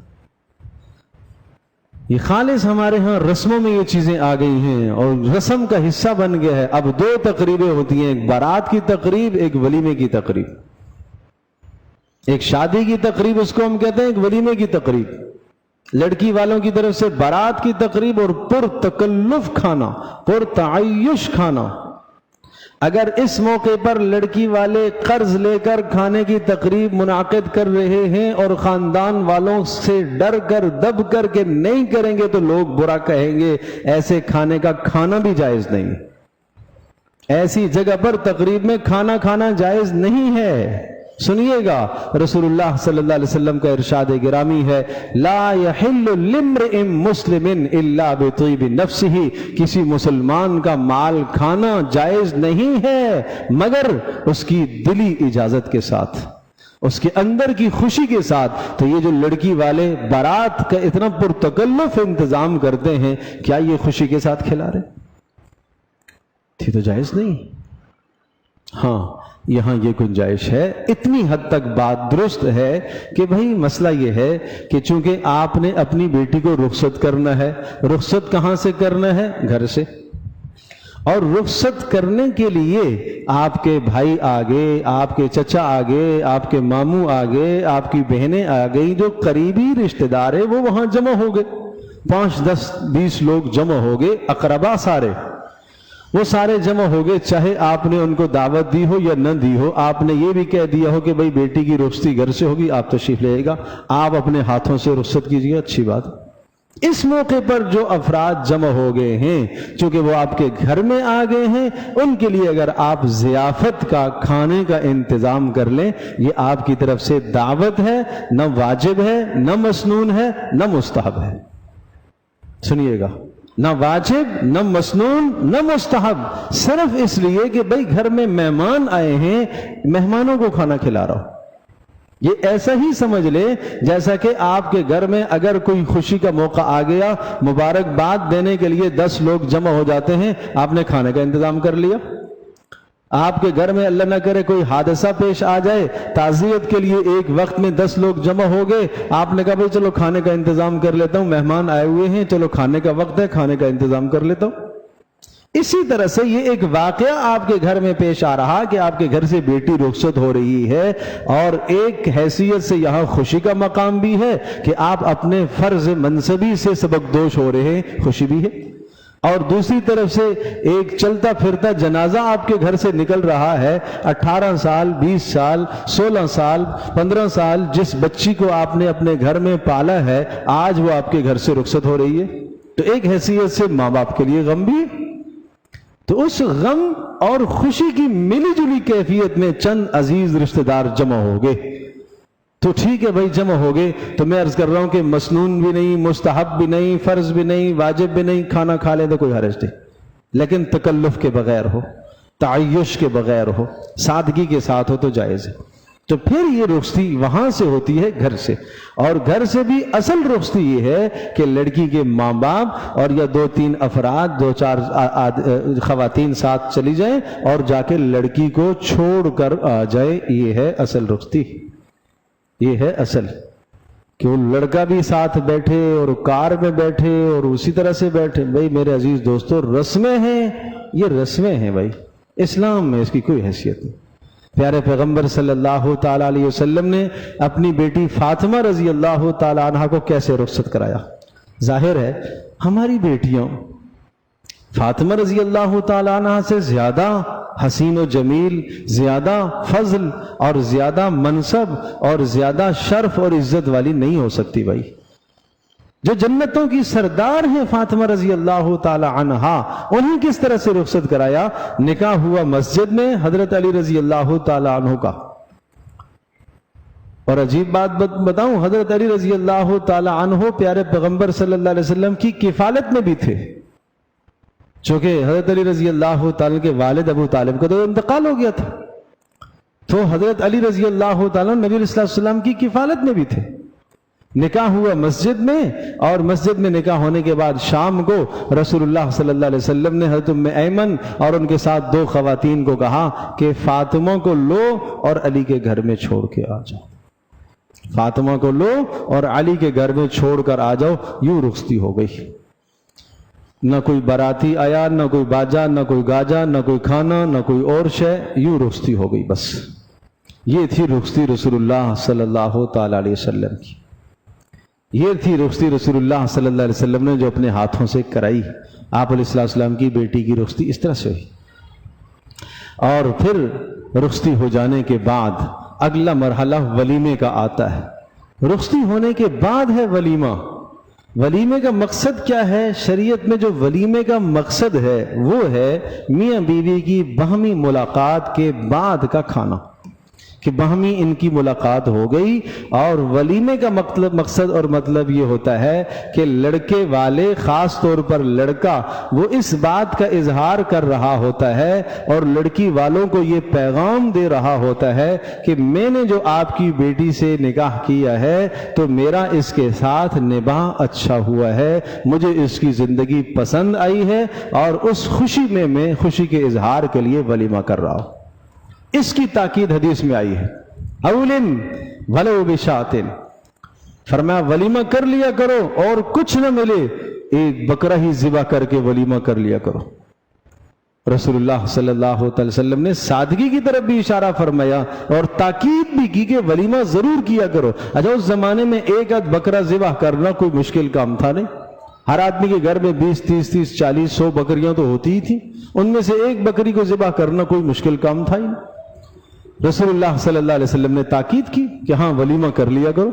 S2: یہ خالص ہمارے ہاں رسموں میں یہ چیزیں آ گئی ہیں، اور رسم کا حصہ بن گیا ہے۔ اب 2 تقریبیں ہوتی ہیں، ایک بارات کی تقریب، ایک ولیمے کی تقریب۔ ایک شادی کی تقریب اس کو ہم کہتے ہیں، ایک ولیمے کی تقریب۔ لڑکی والوں کی طرف سے بارات کی تقریب اور پر تکلف کھانا، پر تعیش کھانا۔ اگر اس موقع پر لڑکی والے قرض لے کر کھانے کی تقریب منعقد کر رہے ہیں، اور خاندان والوں سے ڈر کر دب کر کے نہیں کریں گے تو لوگ برا کہیں گے، ایسے کھانے کا کھانا بھی جائز نہیں ہے۔ ایسی جگہ پر تقریب میں کھانا کھانا جائز نہیں ہے۔ سنیے گا، رسول اللہ صلی اللہ علیہ وسلم کا ارشاد گرامی ہے، لا یحل لامرئ مسلم الا بطیب نفسہ، کسی مسلمان کا مال کھانا جائز نہیں ہے مگر اس کی دلی اجازت کے ساتھ، اس کے اندر کی خوشی کے ساتھ۔ تو یہ جو لڑکی والے بارات کا اتنا پرتکلف انتظام کرتے ہیں، کیا یہ خوشی کے ساتھ کھلا رہے تھی؟ تو جائز نہیں۔ ہاں، یہاں یہ گنجائش ہے، اتنی حد تک بات درست ہے کہ بھئی مسئلہ یہ ہے کہ چونکہ آپ نے اپنی بیٹی کو رخصت کرنا ہے، رخصت کہاں سے کرنا ہے؟ گھر سے، اور رخصت کرنے کے لیے آپ کے بھائی آگے، آپ کے چچا آگے، آپ کے ماموں آگے، آپ کی بہنیں آگئی، جو قریبی رشتہ دار ہیں وہ وہاں جمع ہو گئے، 5 10 20 لوگ جمع ہو گئے، اقربا سارے، وہ سارے جمع ہو گئے، چاہے آپ نے ان کو دعوت دی ہو یا نہ دی ہو، آپ نے یہ بھی کہہ دیا ہو کہ بھئی بیٹی کی رخصتی گھر سے ہوگی، آپ تشریف لے گا، آپ اپنے ہاتھوں سے رخصت کیجیے، اچھی بات۔ اس موقع پر جو افراد جمع ہو گئے ہیں، چونکہ وہ آپ کے گھر میں آ گئے ہیں، ان کے لیے اگر آپ ضیافت کا، کھانے کا انتظام کر لیں، یہ آپ کی طرف سے دعوت ہے، نہ واجب ہے، نہ مسنون ہے، نہ مستحب ہے۔ سنیے گا، نہ واجب، نہ مسنون، نہ مستحب، صرف اس لیے کہ بھئی گھر میں مہمان آئے ہیں، مہمانوں کو کھانا کھلا رہا ہوں۔ یہ ایسا ہی سمجھ لے جیسا کہ آپ کے گھر میں اگر کوئی خوشی کا موقع آ گیا، مبارکباد دینے کے لیے 10 لوگ جمع ہو جاتے ہیں، آپ نے کھانے کا انتظام کر لیا۔ آپ کے گھر میں اللہ نہ کرے کوئی حادثہ پیش آ جائے، تعزیت کے لیے ایک وقت میں 10 لوگ جمع ہو گئے، آپ نے کہا بھئی چلو کھانے کا انتظام کر لیتا ہوں، مہمان آئے ہوئے ہیں، چلو کھانے کا وقت ہے، کھانے کا انتظام کر لیتا ہوں۔ اسی طرح سے یہ ایک واقعہ آپ کے گھر میں پیش آ رہا کہ آپ کے گھر سے بیٹی رخصت ہو رہی ہے، اور ایک حیثیت سے یہاں خوشی کا مقام بھی ہے کہ آپ اپنے فرض منصبی سے سبکدوش ہو رہے ہیں، خوشی بھی ہے، اور دوسری طرف سے ایک چلتا پھرتا جنازہ آپ کے گھر سے نکل رہا ہے، 18 سال 20 سال 16 سال 15 سال جس بچی کو آپ نے اپنے گھر میں پالا ہے، آج وہ آپ کے گھر سے رخصت ہو رہی ہے، تو ایک حیثیت سے ماں باپ کے لیے غم بھی ہے۔ تو اس غم اور خوشی کی ملی جلی کیفیت میں چند عزیز رشتہ دار جمع ہو گئے، تو ٹھیک ہے بھائی جمع ہو گئے، تو میں عرض کر رہا ہوں کہ مسنون بھی نہیں، مستحب بھی نہیں، فرض بھی نہیں، واجب بھی نہیں، کھانا کھا لیں تو کوئی حرج نہیں، لیکن تکلف کے بغیر ہو، تعیش کے بغیر ہو، سادگی کے ساتھ ہو تو جائز ہے۔ تو پھر یہ رخصتی وہاں سے ہوتی ہے، گھر سے، اور گھر سے بھی اصل رخصتی یہ ہے کہ لڑکی کے ماں باپ اور یا 2-3 افراد 2-4 خواتین ساتھ چلی جائیں اور جا کے لڑکی کو چھوڑ کر آ جائے، یہ ہے اصل رخصتی، یہ ہے اصل، کہ وہ لڑکا بھی ساتھ بیٹھے اور کار میں بیٹھے اور اسی طرح سے بیٹھے۔ بھائی میرے عزیز دوستو، رسمیں ہیں، یہ رسمیں ہیں بھائی، اسلام میں اس کی کوئی حیثیت نہیں۔ پیارے پیغمبر صلی اللہ تعالیٰ علیہ وسلم نے اپنی بیٹی فاطمہ رضی اللہ تعالیٰ عنہ کو کیسے رخصت کرایا؟ ظاہر ہے ہماری بیٹیاں فاطمہ رضی اللہ تعالیٰ عنہ سے زیادہ حسین و جمیل، زیادہ فضل اور زیادہ منصب اور زیادہ شرف اور عزت والی نہیں ہو سکتی بھائی۔ جو جنتوں کی سردار ہیں فاطمہ رضی اللہ تعالی عنہا، انہیں کس طرح سے رخصت کرایا؟ نکاح ہوا مسجد میں حضرت علی رضی اللہ تعالی عنہ کا، اور عجیب بات بتاؤں، حضرت علی رضی اللہ تعالی عنہ پیارے پیغمبر صلی اللہ علیہ وسلم کی کفالت میں بھی تھے، چونکہ حضرت علی رضی اللہ تعالی کے والد ابو طالب کا تو انتقال ہو گیا تھا، تو حضرت علی رضی اللہ تعالی نبی علیہ السلام کی کفالت میں بھی تھے۔ نکاح ہوا مسجد میں، اور مسجد میں نکاح ہونے کے بعد شام کو رسول اللہ صلی اللہ علیہ وسلم نے حضرت ام ایمن اور ان کے ساتھ 2 خواتین کو کہا کہ فاطمہ کو لو اور علی کے گھر میں چھوڑ کے آ جاؤ، فاطمہ کو لو اور علی کے گھر میں چھوڑ کر آ جاؤ۔ یوں رخصتی ہو گئی، نہ کوئی باراتی آیا، نہ کوئی باجا، نہ کوئی گاجا، نہ کوئی کھانا، نہ کوئی اور شے، یوں رخصتی ہو گئی بس۔ یہ تھی رخصتی رسول اللہ صلی اللہ تعالی علیہ وسلم کی، یہ تھی رخصتی رسول اللہ صلی اللہ علیہ وسلم نے جو اپنے ہاتھوں سے کرائی۔ آپ علیہ السلام کی بیٹی کی رخصتی اس طرح سے ہوئی، اور پھر رخصتی ہو جانے کے بعد اگلا مرحلہ ولیمے کا آتا ہے۔ رخصتی ہونے کے بعد ہے ولیمہ۔ ولیمے کا مقصد کیا ہے؟ شریعت میں جو ولیمے کا مقصد ہے وہ ہے میاں بیوی کی باہمی ملاقات کے بعد کا کھانا، کہ باہمی ان کی ملاقات ہو گئی، اور ولیمے کا مقصد اور مطلب یہ ہوتا ہے کہ لڑکے والے، خاص طور پر لڑکا، وہ اس بات کا اظہار کر رہا ہوتا ہے اور لڑکی والوں کو یہ پیغام دے رہا ہوتا ہے کہ میں نے جو آپ کی بیٹی سے نکاح کیا ہے تو میرا اس کے ساتھ نباہ اچھا ہوا ہے، مجھے اس کی زندگی پسند آئی ہے، اور اس خوشی میں خوشی کے اظہار کے لیے ولیمہ کر رہا ہوں۔ اس کی تاکید حدیث میں آئی ہے، اولن ولو بشاتن، فرمایا ولیمہ کر لیا کرو اور کچھ نہ ملے ایک بکرا ہی ذبح کر کے ولیمہ کر لیا کرو۔ رسول اللہ صلی اللہ علیہ وسلم نے سادگی کی طرف بھی اشارہ فرمایا اور تاکید بھی کی کہ ولیمہ ضرور کیا کرو۔ اچھا اس زمانے میں ایک آدھ بکرا ذبح کرنا کوئی مشکل کام تھا نہیں، ہر آدمی کے گھر میں 20 30 40 100 بکریاں تو ہوتی ہی تھیں، ان میں سے ایک بکری کو ذبح کرنا کوئی مشکل کام تھا ہی نہیں۔ رسول اللہ صلی اللہ علیہ وسلم نے تاکید کی کہ ہاں ولیمہ کر لیا کرو۔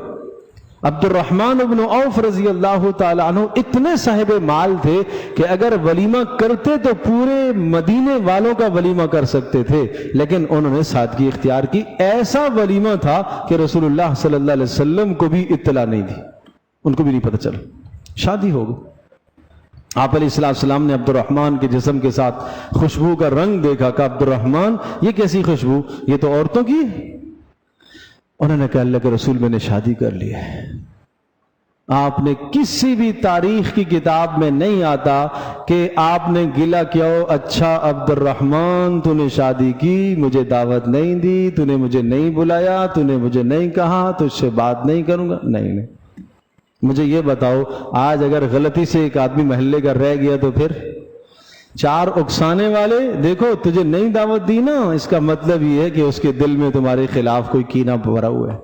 S2: عبد الرحمن بن عوف رضی اللہ تعالیٰ عنہ اتنے صاحب مال تھے کہ اگر ولیمہ کرتے تو پورے مدینے والوں کا ولیمہ کر سکتے تھے، لیکن انہوں نے سادگی اختیار کی۔ ایسا ولیمہ تھا کہ رسول اللہ صلی اللہ علیہ وسلم کو بھی اطلاع نہیں تھی، ان کو بھی نہیں پتہ چلا، شادی ہو گئی۔ آپ علیہ السلام نے عبد الرحمن کے جسم کے ساتھ خوشبو کا رنگ دیکھا، کہ عبد الرحمن یہ کیسی خوشبو، یہ تو عورتوں کی۔ انہوں نے کہا اللہ کے رسول میں نے شادی کر لی ہے۔ آپ نے کسی بھی تاریخ کی کتاب میں نہیں آتا کہ آپ نے گلہ کیا ہو، اچھا عبد الرحمن تو نے شادی کی، مجھے دعوت نہیں دی، تو نے مجھے نہیں بلایا، تو نے مجھے نہیں کہا، تجھ سے بات نہیں کروں گا۔ نہیں، مجھے یہ بتاؤ آج اگر غلطی سے ایک آدمی محلے کا رہ گیا تو پھر چار اکسانے والے، دیکھو تجھے نہیں دعوت دی نا، اس کا مطلب یہ ہے کہ اس کے دل میں تمہارے خلاف کوئی کینہ بھرا ہوا ہے۔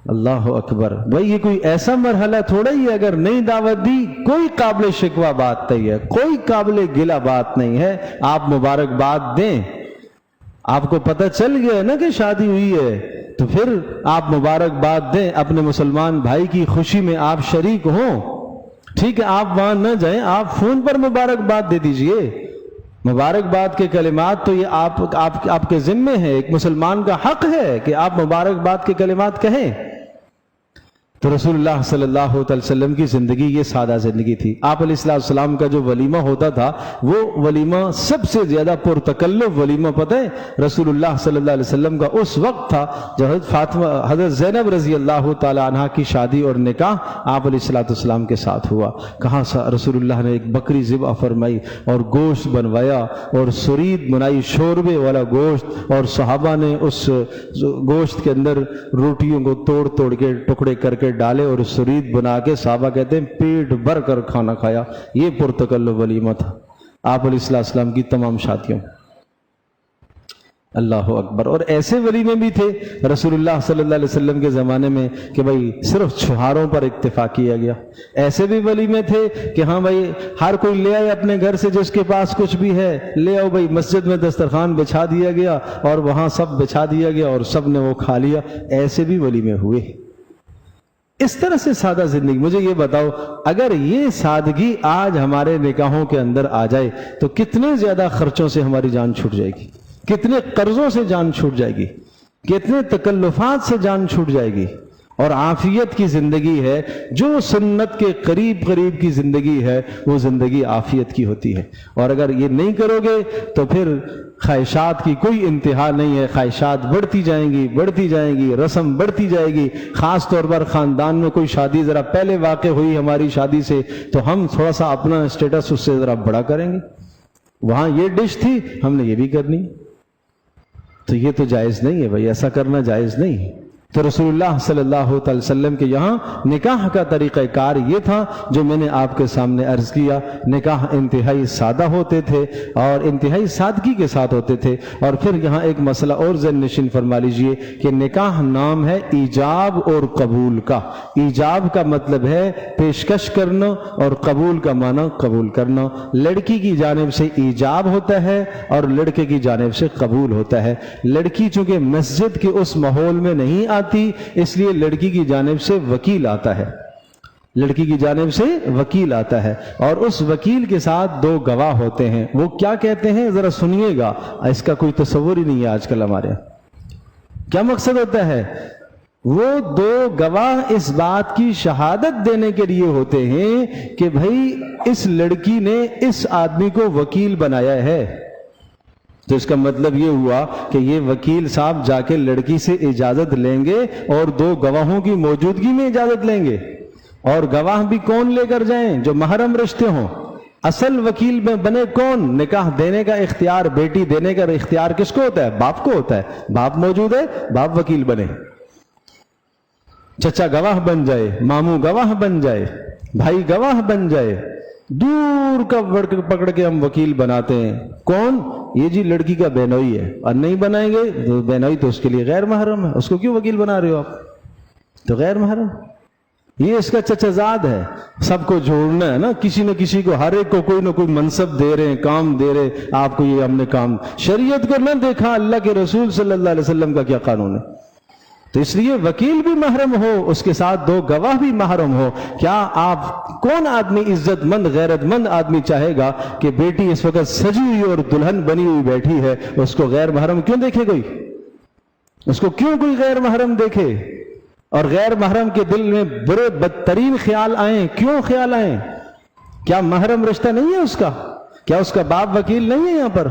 S2: اللہ اکبر، بھائی یہ کوئی ایسا مرحلہ تھوڑا ہی ہے، اگر نہیں دعوت دی کوئی قابل شکوہ بات نہیں ہے، کوئی قابل گلہ بات نہیں ہے، آپ مبارکباد دیں۔ آپ کو پتہ چل گیا نا کہ شادی ہوئی ہے تو پھر آپ مبارکباد دیں، اپنے مسلمان بھائی کی خوشی میں آپ شریک ہوں۔ ٹھیک ہے آپ وہاں نہ جائیں، آپ فون پر مبارکباد دے دیجئے۔ مبارکباد کے کلمات تو یہ آپ کے ذمے ہیں، ایک مسلمان کا حق ہے کہ آپ مبارکباد کے کلمات کہیں۔ تو رسول اللہ صلی اللہ علیہ وسلم کی زندگی یہ سادہ زندگی تھی۔ آپ علیہ السلام کا جو ولیمہ ہوتا تھا وہ ولیمہ سب سے زیادہ پرتکلف ولیمہ پتہ ہے رسول اللہ صلی اللہ علیہ وسلم کا اس وقت تھا جب حضرت زینب رضی اللہ تعالی عنہ کی شادی اور نکاح آپ علیہ السلام کے ساتھ ہوا۔ کہاں سا رسول اللہ نے ایک بکری ذبح فرمائی اور گوشت بنوایا اور سرید بنائی، شوربے والا گوشت، اور صحابہ نے اس گوشت کے اندر روٹیوں کو توڑ توڑ کے ٹکڑے کر کے ڈالے اور سرید بنا کے صحابہ کہتے ہیں پیٹ بھر کر کھانا کھایا۔ یہ پرتکلف ولیمہ تھا آپ علیہ السلام کی تمام شادیوں۔ اللہ اکبر۔ اور ایسے ولیمے بھی تھے رسول اللہ صلی اللہ علیہ وسلم کے زمانے میں کہ بھائی صرف چھہاروں پر اکتفا کیا گیا۔ ایسے بھی ولیمے تھے کہ ہاں بھائی ہر کوئی لے آئے اپنے گھر سے، جس کے پاس کچھ بھی ہے لے آؤ بھائی، مسجد میں دسترخوان بچھا دیا گیا اور وہاں سب بچھا دیا گیا اور سب نے وہ کھا لیا۔ ایسے بھی ولیمے ہوئے۔ اس طرح سے سادہ زندگی۔ مجھے یہ بتاؤ اگر یہ سادگی آج ہمارے نکاحوں کے اندر آ جائے تو کتنے زیادہ خرچوں سے ہماری جان چھوٹ جائے گی، کتنے قرضوں سے جان چھوٹ جائے گی، کتنے تکلفات سے جان چھوٹ جائے گی۔ اور عافیت کی زندگی ہے، جو سنت کے قریب قریب کی زندگی ہے وہ زندگی عافیت کی ہوتی ہے۔ اور اگر یہ نہیں کرو گے تو پھر خواہشات کی کوئی انتہا نہیں ہے، خواہشات بڑھتی جائیں گی بڑھتی جائیں گی، رسم بڑھتی جائے گی۔ خاص طور پر خاندان میں کوئی شادی ذرا پہلے واقع ہوئی ہماری شادی سے تو ہم تھوڑا سا اپنا اسٹیٹس اس سے ذرا بڑا کریں گے، وہاں یہ ڈش تھی ہم نے یہ بھی کرنی، تو یہ تو جائز نہیں ہے بھائی، ایسا کرنا جائز نہیں ہے۔ تو رسول اللہ صلی اللہ علیہ وسلم کے یہاں نکاح کا طریقہ کار یہ تھا جو میں نے آپ کے سامنے عرض کیا۔ نکاح انتہائی سادہ ہوتے تھے اور انتہائی سادگی کے ساتھ ہوتے تھے۔ اور پھر یہاں ایک مسئلہ اور ذہن نشین فرما لیجئے کہ نکاح نام ہے ایجاب اور قبول کا۔ ایجاب کا مطلب ہے پیشکش کرنا اور قبول کا معنی قبول کرنا۔ لڑکی کی جانب سے ایجاب ہوتا ہے اور لڑکے کی جانب سے قبول ہوتا ہے۔ لڑکی چونکہ مسجد کے اس ماحول میں نہیں آتی اس لیے لڑکی کی جانب سے وکیل آتا ہے، لڑکی کی جانب سے وکیل آتا ہے اور اس وکیل کے ساتھ دو گواہ ہوتے ہیں۔ وہ کیا کہتے ہیں ذرا سنیے گا، اس کا کوئی تصور ہی نہیں ہے آج کل ہمارے کیا مقصد ہوتا ہے۔ وہ دو گواہ اس بات کی شہادت دینے کے لیے ہوتے ہیں کہ بھائی اس لڑکی نے اس آدمی کو وکیل بنایا ہے، تو اس کا مطلب یہ ہوا کہ یہ وکیل صاحب جا کے لڑکی سے اجازت لیں گے اور دو گواہوں کی موجودگی میں اجازت لیں گے، اور گواہ بھی کون لے کر جائیں؟ جو محرم رشتے ہوں۔ اصل وکیل میں بنے کون؟ نکاح دینے کا اختیار، بیٹی دینے کا اختیار کس کو ہوتا ہے؟ باپ کو ہوتا ہے۔ باپ موجود ہے، باپ وکیل بنے، چچا گواہ بن جائے، ماموں گواہ بن جائے، بھائی گواہ بن جائے، دور کا پکڑ کے ہم وکیل بناتے ہیں۔ کون؟ یہ جی لڑکی کا بہنوئی ہے، اور نہیں بنائیں گے تو بہنوئی تو اس کے لیے غیر محرم ہے، اس کو کیوں وکیل بنا رہے ہو آپ؟ تو غیر محرم، یہ اس کا چچا زاد ہے۔ سب کو جوڑنا ہے نا، کسی نہ کسی کو، ہر ایک کو کوئی نہ کوئی منصب دے رہے ہیں، کام دے رہے، آپ کو یہ ہم نے کام، شریعت کو نہ دیکھا، اللہ کے رسول صلی اللہ علیہ وسلم کا کیا قانون ہے؟ تو اس لیے وکیل بھی محرم ہو، اس کے ساتھ دو گواہ بھی محرم ہو۔ کیا آپ، کون آدمی عزت مند غیرت مند آدمی چاہے گا کہ بیٹی اس وقت سجی ہوئی اور دلہن بنی ہوئی بیٹھی ہے، اس کو غیر محرم کیوں دیکھے کوئی؟ اس کو کیوں کوئی غیر محرم دیکھے؟ اور غیر محرم کے دل میں برے بدترین خیال آئیں، کیوں خیال آئیں؟ کیا محرم رشتہ نہیں ہے اس کا؟ کیا اس کا باپ وکیل نہیں ہے یہاں پر؟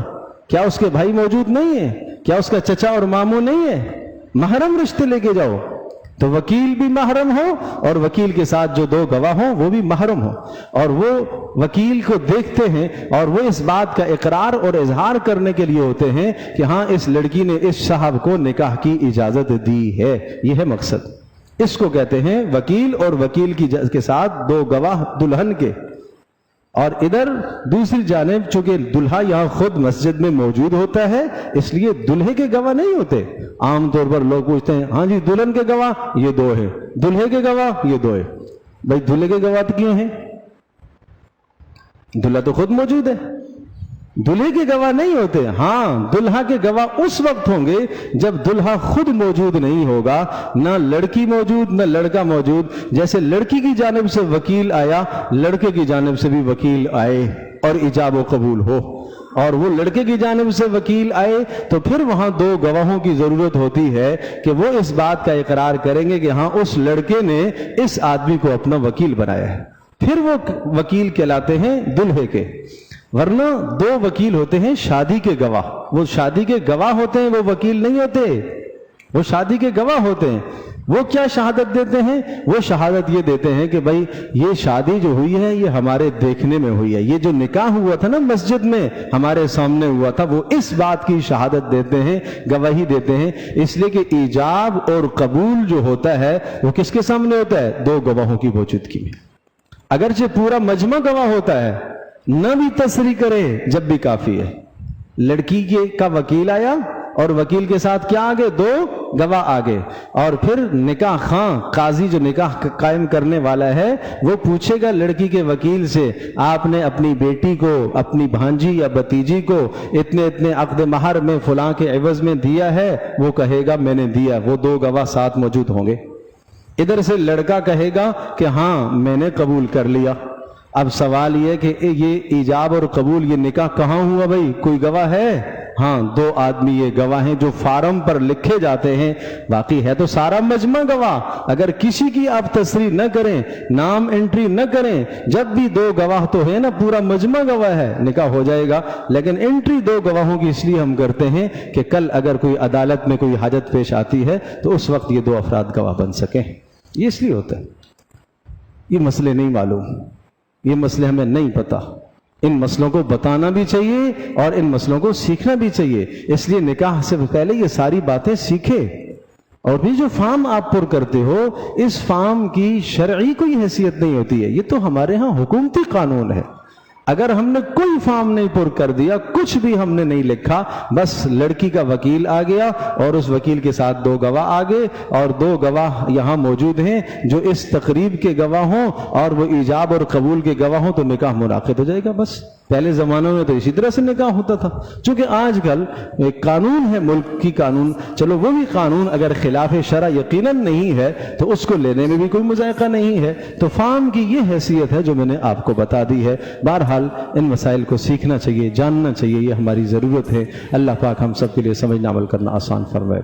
S2: کیا اس کے بھائی موجود نہیں ہے؟ کیا اس کا چچا اور ماموں نہیں ہے؟ محرم رشتے لے کے جاؤ، تو وکیل بھی محرم ہو، اور وکیل کے ساتھ جو دو گواہ ہوں وہ بھی محرم ہو، اور وہ وکیل کو دیکھتے ہیں اور وہ اس بات کا اقرار اور اظہار کرنے کے لیے ہوتے ہیں کہ ہاں اس لڑکی نے اس صاحب کو نکاح کی اجازت دی ہے۔ یہ ہے مقصد، اس کو کہتے ہیں وکیل، اور وکیل کے ساتھ دو گواہ دلہن کے۔ اور ادھر دوسری جانب چونکہ دلہا یہاں خود مسجد میں موجود ہوتا ہے، اس لیے دلہے کے گواہ نہیں ہوتے۔ عام طور پر لوگ پوچھتے ہیں ہاں جی دلہن کے گواہ یہ دو ہیں، دلہے کے گواہ یہ دو ہیں۔ بھائی دلہے کے گواہ کیوں ہیں؟ دلہا تو خود موجود ہے، دلہے کے گواہ نہیں ہوتے۔ ہاں دلہا کے گواہ اس وقت ہوں گے جب دلہا خود موجود نہیں ہوگا، نہ لڑکی موجود نہ لڑکا موجود۔ جیسے لڑکی کی جانب سے وکیل آیا، لڑکے کی جانب سے بھی وکیل آئے اور ایجاب و قبول ہو، اور وہ لڑکے کی جانب سے وکیل آئے تو پھر وہاں دو گواہوں کی ضرورت ہوتی ہے کہ وہ اس بات کا اقرار کریں گے کہ ہاں اس لڑکے نے اس آدمی کو اپنا وکیل بنایا ہے، پھر وہ وکیل کہلاتے ہیں دلہے کے۔ ورنہ دو وکیل ہوتے ہیں شادی کے گواہ، وہ شادی کے گواہ ہوتے ہیں، وہ وکیل نہیں ہوتے، وہ شادی کے گواہ ہوتے ہیں۔ وہ کیا شہادت دیتے ہیں؟ وہ شہادت یہ دیتے ہیں کہ بھائی یہ شادی جو ہوئی ہے یہ ہمارے دیکھنے میں ہوئی ہے، یہ جو نکاح ہوا تھا نا مسجد میں ہمارے سامنے ہوا تھا، وہ اس بات کی شہادت دیتے ہیں، گواہی دیتے ہیں۔ اس لیے کہ ایجاب اور قبول جو ہوتا ہے وہ کس کے سامنے ہوتا ہے؟ دو گواہوں کی موجودگی میں۔ اگرچہ پورا مجمع گواہ ہوتا ہے، نہ بھی تصریح کرے جب بھی کافی ہے۔ لڑکی کا وکیل آیا اور وکیل کے ساتھ کیا آگے؟ دو گواہ آگے، اور پھر نکاح خواں قاضی جو نکاح قائم کرنے والا ہے وہ پوچھے گا لڑکی کے وکیل سے آپ نے اپنی بیٹی کو، اپنی بھانجی یا بھتیجی کو اتنے اتنے عقد مہر میں فلاں کے عوض میں دیا ہے؟ وہ کہے گا میں نے دیا، وہ دو گواہ ساتھ موجود ہوں گے۔ ادھر سے لڑکا کہے گا کہ ہاں میں نے قبول کر لیا۔ اب سوال یہ کہ یہ ایجاب اور قبول یہ نکاح کہاں ہوا بھائی؟ کوئی گواہ ہے؟ ہاں دو آدمی یہ گواہ ہیں جو فارم پر لکھے جاتے ہیں، باقی ہے تو سارا مجمع گواہ۔ اگر کسی کی آپ تصریح نہ کریں، نام انٹری نہ کریں، جب بھی دو گواہ تو ہے نا، پورا مجمع گواہ ہے، نکاح ہو جائے گا۔ لیکن انٹری دو گواہوں کی اس لیے ہم کرتے ہیں کہ کل اگر کوئی عدالت میں کوئی حاجت پیش آتی ہے تو اس وقت یہ دو افراد گواہ بن سکیں، یہ اس لیے ہوتا ہے۔ یہ مسئلے نہیں معلوم، یہ مسئلے ہمیں نہیں پتہ، ان مسئلوں کو بتانا بھی چاہیے اور ان مسئلوں کو سیکھنا بھی چاہیے۔ اس لیے نکاح سے پہلے یہ ساری باتیں سیکھے۔ اور بھی جو فارم آپ پر کرتے ہو، اس فارم کی شرعی کوئی حیثیت نہیں ہوتی ہے، یہ تو ہمارے ہاں حکومتی قانون ہے۔ اگر ہم نے کوئی فارم نہیں پر کر دیا، کچھ بھی ہم نے نہیں لکھا، بس لڑکی کا وکیل آ گیا اور اس وکیل کے ساتھ دو گواہ آ گئے، اور دو گواہ یہاں موجود ہیں جو اس تقریب کے گواہ ہوں اور وہ ایجاب اور قبول کے گواہ ہوں، تو نکاح منعقد ہو جائے گا۔ بس پہلے زمانوں میں تو اسی طرح سے نکاح ہوتا تھا۔ چونکہ آج کل ایک قانون ہے، ملک کی قانون، چلو وہ بھی قانون اگر خلاف شرع یقیناً نہیں ہے تو اس کو لینے میں بھی کوئی مذائقہ نہیں ہے۔ تو فارم کی یہ حیثیت ہے جو میں نے آپ کو بتا دی ہے۔ بہرحال ان مسائل کو سیکھنا چاہیے، جاننا چاہیے، یہ ہماری ضرورت ہے۔ اللہ پاک ہم سب کے لیے سمجھنا عمل کرنا آسان فرمائے۔